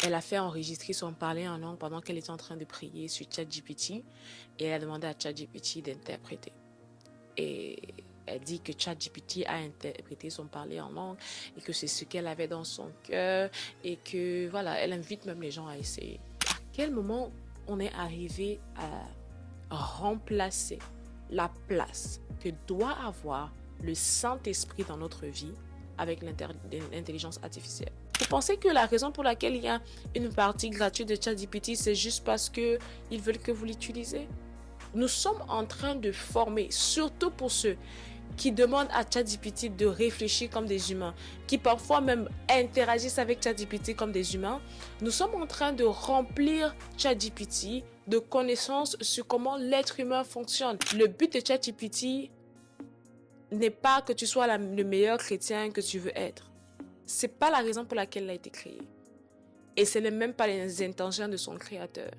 Elle a fait enregistrer son parler en langue pendant qu'elle était en train de prier sur ChatGPT et elle a demandé à ChatGPT d'interpréter. Et elle dit que ChatGPT a interprété son parler en langue et que c'est ce qu'elle avait dans son cœur et que voilà, elle invite même les gens à essayer. À quel moment on est arrivé à remplacer la place que doit avoir le Saint-Esprit dans notre vie avec l'intelligence artificielle? Vous pensez que la raison pour laquelle il y a une partie gratuite de ChatGPT, c'est juste parce qu'ils veulent que vous l'utilisez? Nous sommes en train de former, surtout pour ceux qui demandent à ChatGPT de réfléchir comme des humains, qui parfois même interagissent avec ChatGPT comme des humains. Nous sommes en train de remplir ChatGPT de connaissances sur comment l'être humain fonctionne. Le but de ChatGPT n'est pas que tu sois le meilleur chrétien que tu veux être. C'est pas la raison pour laquelle elle a été créée. Et ce n'est même pas les intentions de son créateur.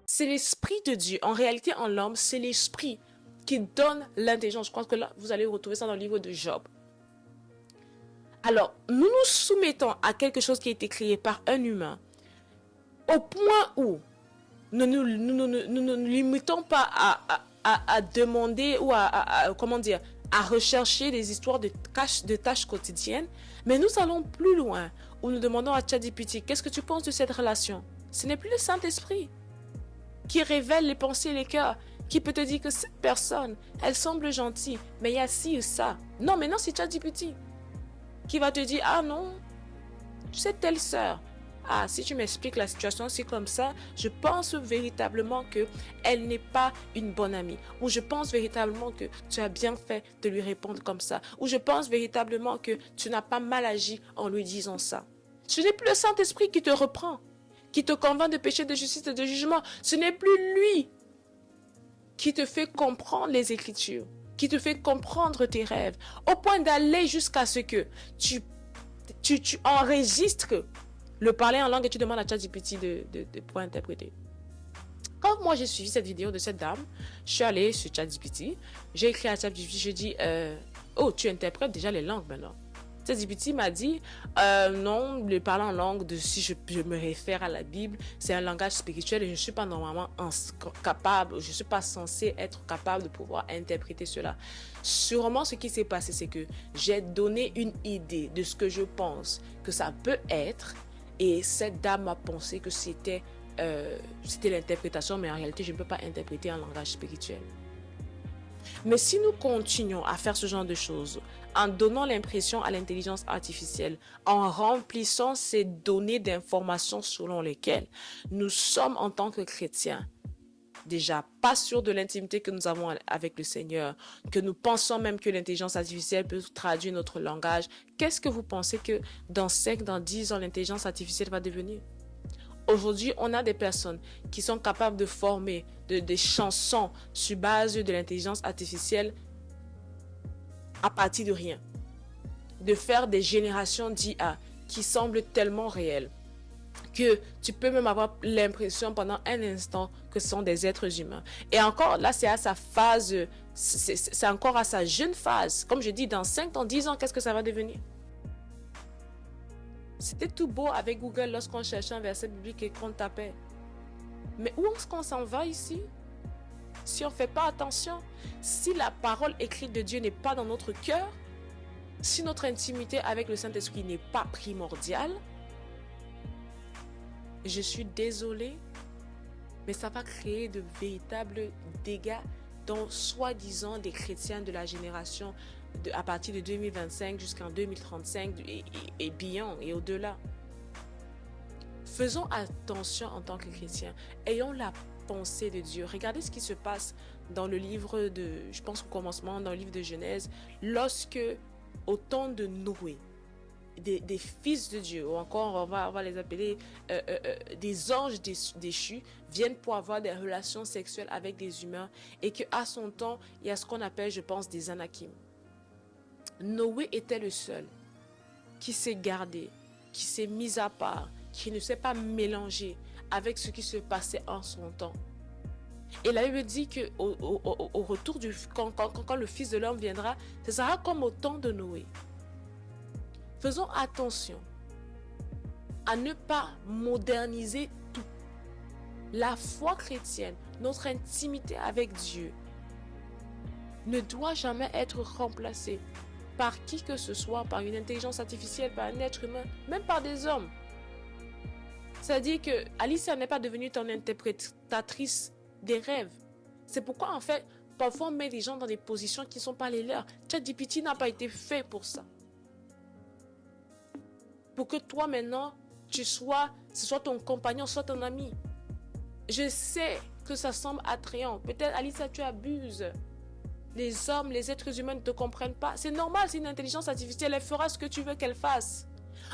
C'est l'esprit de Dieu. En réalité, en l'homme, c'est l'esprit qui donne l'intelligence. Je crois que là, vous allez retrouver ça dans le livre de Job. Alors, nous nous soumettons à quelque chose qui a été créé par un humain au point où nous ne nous limitons pas à demander ou comment dire, à rechercher des histoires de tâches quotidiennes, mais nous allons plus loin où nous demandons à ChatGPT, qu'est-ce que tu penses de cette relation? Ce n'est plus le Saint-Esprit qui révèle les pensées et les cœurs, qui peut te dire que cette personne, elle semble gentille, mais il y a ci ou ça. Non, mais non, c'est ChatGPT qui va te dire, ah non, tu sais, telle sœur, ah, si tu m'expliques la situation, c'est comme ça, je pense véritablement que elle n'est pas une bonne amie. Ou je pense véritablement que tu as bien fait de lui répondre comme ça. Ou je pense véritablement que tu n'as pas mal agi en lui disant ça. Ce n'est plus le Saint-Esprit qui te reprend, qui te convainc de péché, de justice et de jugement. Ce n'est plus lui qui te fait comprendre les Écritures, qui te fait comprendre tes rêves, au point d'aller jusqu'à ce que tu enregistres le parler en langue et tu demandes à ChatGPT de pouvoir interpréter. Quand moi j'ai suivi cette vidéo de cette dame, je suis allée sur ChatGPT, j'ai écrit à ChatGPT, je dis oh, tu interprètes déjà les langues maintenant. ChatGPT m'a dit non, le parler en langue, si je me réfère à la Bible, c'est un langage spirituel et je ne suis pas normalement capable, je ne suis pas censée être capable de pouvoir interpréter cela. Sûrement ce qui s'est passé, c'est que j'ai donné une idée de ce que je pense que ça peut être et cette dame a pensé que c'était l'interprétation, mais en réalité, je ne peux pas interpréter un langage spirituel. Mais si nous continuons à faire ce genre de choses, en donnant l'impression à l'intelligence artificielle, en remplissant ces données d'informations selon lesquelles nous sommes en tant que chrétiens, déjà pas sûrs de l'intimité que nous avons avec le Seigneur, que nous pensons même que l'intelligence artificielle peut traduire notre langage, qu'est-ce que vous pensez que dans 5, dans 10 ans, l'intelligence artificielle va devenir? Aujourd'hui, on a des personnes qui sont capables de former des chansons sur base de l'intelligence artificielle à partir de rien. De faire des générations d'IA qui semblent tellement réelles que tu peux même avoir l'impression pendant un instant que ce sont des êtres humains. Et encore, là, c'est à sa phase, c'est encore à sa jeune phase. Comme je dis, dans 5 ans, 10 ans, qu'est-ce que ça va devenir? C'était tout beau avec Google lorsqu'on cherchait un verset biblique et qu'on tapait. Mais où est-ce qu'on s'en va ici? Si on ne fait pas attention, si la parole écrite de Dieu n'est pas dans notre cœur, si notre intimité avec le Saint-Esprit n'est pas primordiale, je suis désolée, mais ça va créer de véritables dégâts dans soi-disant des chrétiens de la génération à partir de 2025 jusqu'en 2035 et beyond et au-delà. Faisons attention en tant que chrétiens. Ayons la pensée de Dieu. Regardez ce qui se passe dans le livre de, je pense au commencement, dans le livre de Genèse, lorsque au temps de Noé, des fils de Dieu, ou encore on va les appeler des anges déchus, viennent pour avoir des relations sexuelles avec des humains et qu'à son temps, il y a ce qu'on appelle, je pense, des anakim. Noé était le seul qui s'est gardé, qui s'est mis à part, qui ne s'est pas mélangé avec ce qui se passait en son temps. Et la Bible dit qu'au retour quand le Fils de l'homme viendra, ce sera comme au temps de Noé. Faisons attention à ne pas moderniser tout. La foi chrétienne, notre intimité avec Dieu, ne doit jamais être remplacée par qui que ce soit, par une intelligence artificielle, par un être humain, même par des hommes. C'est-à-dire que Alicia n'est pas devenue ton interprétatrice des rêves. C'est pourquoi, en fait, parfois on met les gens dans des positions qui ne sont pas les leurs. ChatGPT n'a pas été fait pour ça. Pour que toi, maintenant, ce soit ton compagnon, soit ton ami. Je sais que ça semble attrayant. Peut-être, Alicia, tu abuses. Les hommes, les êtres humains ne te comprennent pas. C'est normal, c'est une intelligence artificielle. Elle fera ce que tu veux qu'elle fasse.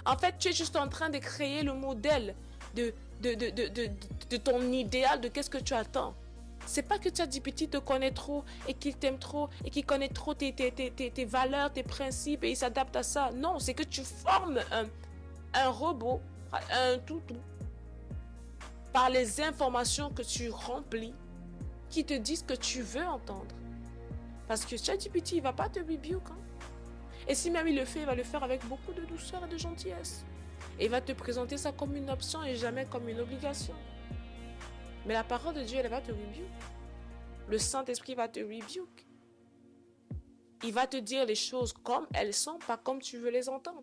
En fait, tu es juste en train de créer le modèle de ton idéal, de qu'est-ce que tu attends. C'est pas que ChatGPT te connaît trop et qu'il t'aime trop et qu'il connaît trop tes valeurs, tes principes et il s'adapte à ça. Non, c'est que tu formes un robot, un toutou, par les informations que tu remplis qui te disent ce que tu veux entendre. Parce que ChatGPT, il ne va pas te rebuke. Et si même il le fait, il va le faire avec beaucoup de douceur et de gentillesse. Et il va te présenter ça comme une option et jamais comme une obligation. Mais la parole de Dieu, elle va te rebuke. Le Saint-Esprit va te rebuke. Il va te dire les choses comme elles sont, pas comme tu veux les entendre.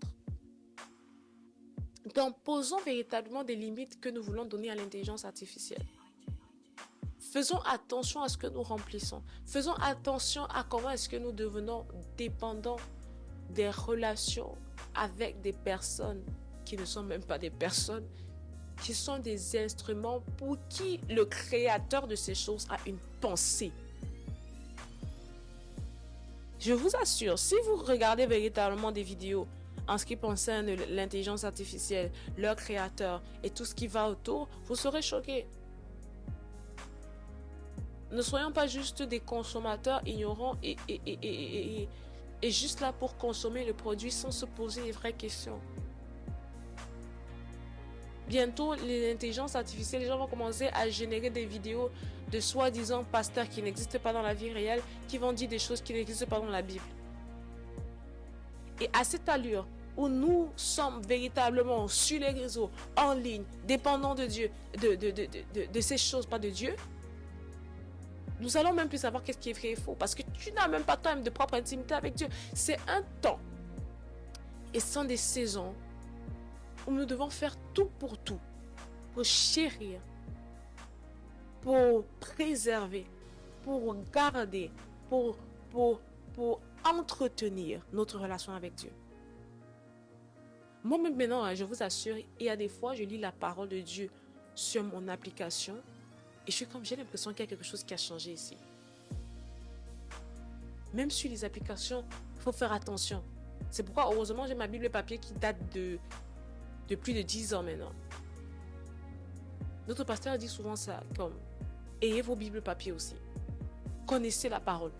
Donc, posons véritablement des limites que nous voulons donner à l'intelligence artificielle. Faisons attention à ce que nous remplissons. Faisons attention à comment est-ce que nous devenons dépendants des relations avec des personnes qui ne sont même pas des personnes, qui sont des instruments pour qui le créateur de ces choses a une pensée. Je vous assure, si vous regardez véritablement des vidéos en ce qui concerne l'intelligence artificielle, leur créateur et tout ce qui va autour, vous serez choqués. Ne soyons pas juste des consommateurs ignorants et juste là pour consommer le produit sans se poser les vraies questions. Bientôt, l'intelligence artificielle, les gens vont commencer à générer des vidéos de soi-disant pasteurs qui n'existent pas dans la vie réelle, qui vont dire des choses qui n'existent pas dans la Bible. Et à cette allure où nous sommes véritablement sur les réseaux, en ligne, dépendants de Dieu, de ces choses, pas de Dieu, nous allons même plus savoir qu'est-ce qui est vrai et faux. Parce que tu n'as même pas toi-même de propre intimité avec Dieu. C'est un temps. Et ce sont des saisons où nous devons faire tout, pour chérir, pour préserver, pour garder, pour entretenir notre relation avec Dieu. Moi-même maintenant, je vous assure, il y a des fois, je lis la parole de Dieu sur mon application et j'ai l'impression qu'il y a quelque chose qui a changé ici. Même sur les applications, il faut faire attention. C'est pourquoi, heureusement, j'ai ma Bible papier qui date de plus de 10 ans maintenant. Notre pasteur dit souvent ça, comme ayez vos Bibles papier aussi. Connaissez la parole.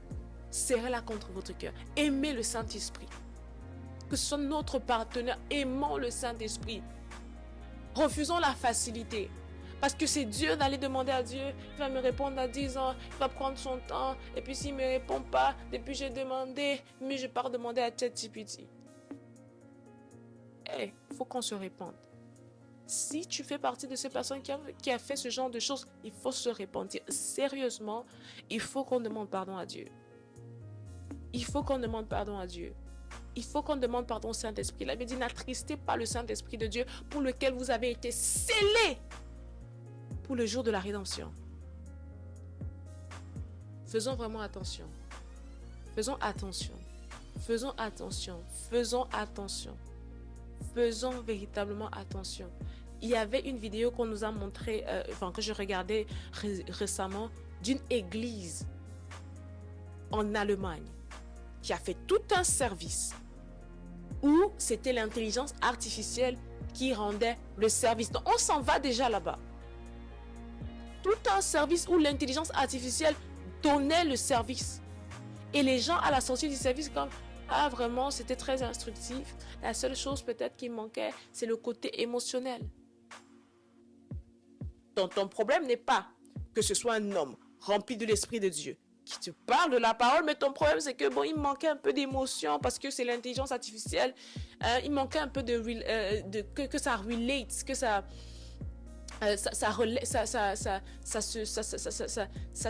Serrez-la contre votre cœur. Aimez le Saint-Esprit. Que ce soit notre partenaire. Aimons le Saint-Esprit. Refusons la facilité. Parce que c'est Dieu d'aller demander à Dieu. Il va me répondre dans 10 ans. Il va prendre son temps. Et puis s'il ne me répond pas, depuis j'ai demandé, mais je pars demander à ChatGPT. Il faut qu'on se répande. Si tu fais partie de ces personnes qui a fait ce genre de choses, il faut se repentir. Sérieusement, il faut qu'on demande pardon à Dieu. Il faut qu'on demande pardon à Dieu. Il faut qu'on demande pardon au Saint-Esprit. La Bible dit, n'attristez pas le Saint-Esprit de Dieu pour lequel vous avez été scellés pour le jour de la rédemption. Faisons vraiment attention. Faisons attention. Faisons attention. Faisons attention. Faisons véritablement attention. Il y avait une vidéo qu'on nous a montrée, que je regardais récemment, d'une église en Allemagne qui a fait tout un service où c'était l'intelligence artificielle qui rendait le service. Donc on s'en va déjà là-bas. Tout un service où l'intelligence artificielle donnait le service. Et les gens à la sortie du service comme vraiment c'était très instructif. La seule chose peut-être qui manquait, c'est le côté émotionnel. Donc ton problème n'est pas que ce soit un homme rempli de l'Esprit de Dieu, qui te parle de la parole, mais ton problème, c'est que, bon, il manquait un peu d'émotion parce que c'est l'intelligence artificielle. Il manquait un peu que ça relate, que ça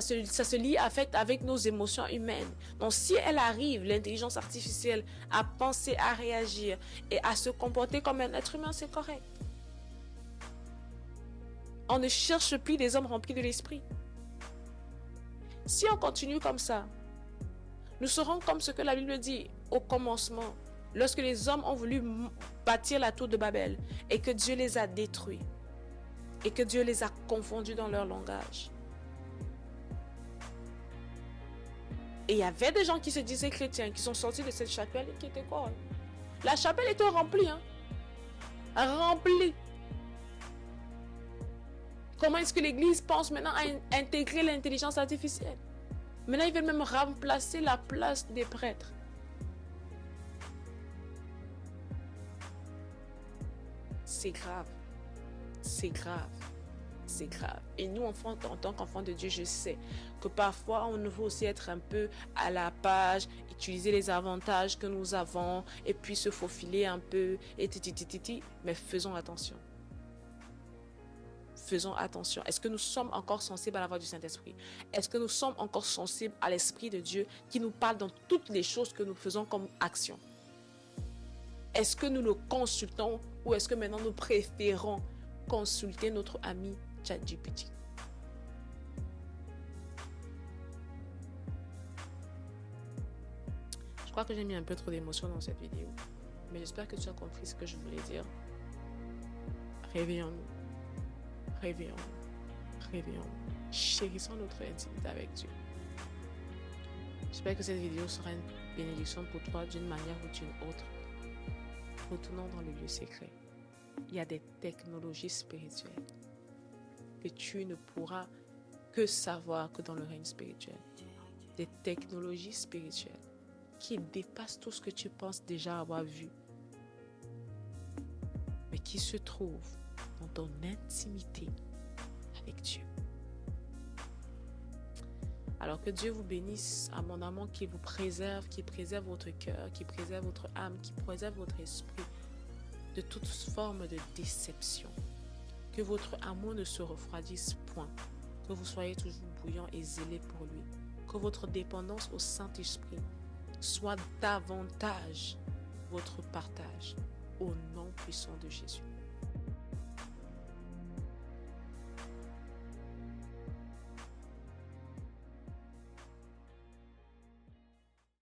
se lie avec nos émotions humaines. Donc, si elle arrive, l'intelligence artificielle, à penser, à réagir et à se comporter comme un être humain, c'est correct. On ne cherche plus des hommes remplis de l'esprit. Si on continue comme ça, nous serons comme ce que la Bible dit au commencement, lorsque les hommes ont voulu bâtir la tour de Babel et que Dieu les a détruits et que Dieu les a confondus dans leur langage. Et il y avait des gens qui se disaient chrétiens, qui sont sortis de cette chapelle et qui étaient quoi? La chapelle était remplie, remplie. Comment est-ce que l'Église pense maintenant à intégrer l'intelligence artificielle? Maintenant, ils veulent même remplacer la place des prêtres. C'est grave. C'est grave. C'est grave. Et nous, enfants, en tant qu'enfants de Dieu, je sais que parfois, on veut aussi être un peu à la page, utiliser les avantages que nous avons et puis se faufiler un peu, mais faisons attention. Faisons attention. Est-ce que nous sommes encore sensibles à la voix du Saint-Esprit? Est-ce que nous sommes encore sensibles à l'Esprit de Dieu qui nous parle dans toutes les choses que nous faisons comme action? Est-ce que nous le consultons ou est-ce que maintenant nous préférons consulter notre ami ChatGPT? Je crois que j'ai mis un peu trop d'émotion dans cette vidéo, mais j'espère que tu as compris ce que je voulais dire. Réveillons-nous. Réveillons-nous. Réveillons-nous. Chérissons notre intimité avec Dieu. J'espère que cette vidéo sera une bénédiction pour toi d'une manière ou d'une autre. Retournons dans le lieu secret. Il y a des technologies spirituelles que tu ne pourras que savoir que dans le règne spirituel. Des technologies spirituelles qui dépassent tout ce que tu penses déjà avoir vu, mais qui se trouvent dans ton intimité avec Dieu. Alors que Dieu vous bénisse abondamment, qu'il vous préserve, qu'il préserve votre cœur, qu'il préserve votre âme, qu'il préserve votre esprit de toute forme de déception. Que votre amour ne se refroidisse point. Que vous soyez toujours bouillant et zélé pour lui. Que votre dépendance au Saint-Esprit soit davantage votre partage. Au nom puissant de Jésus.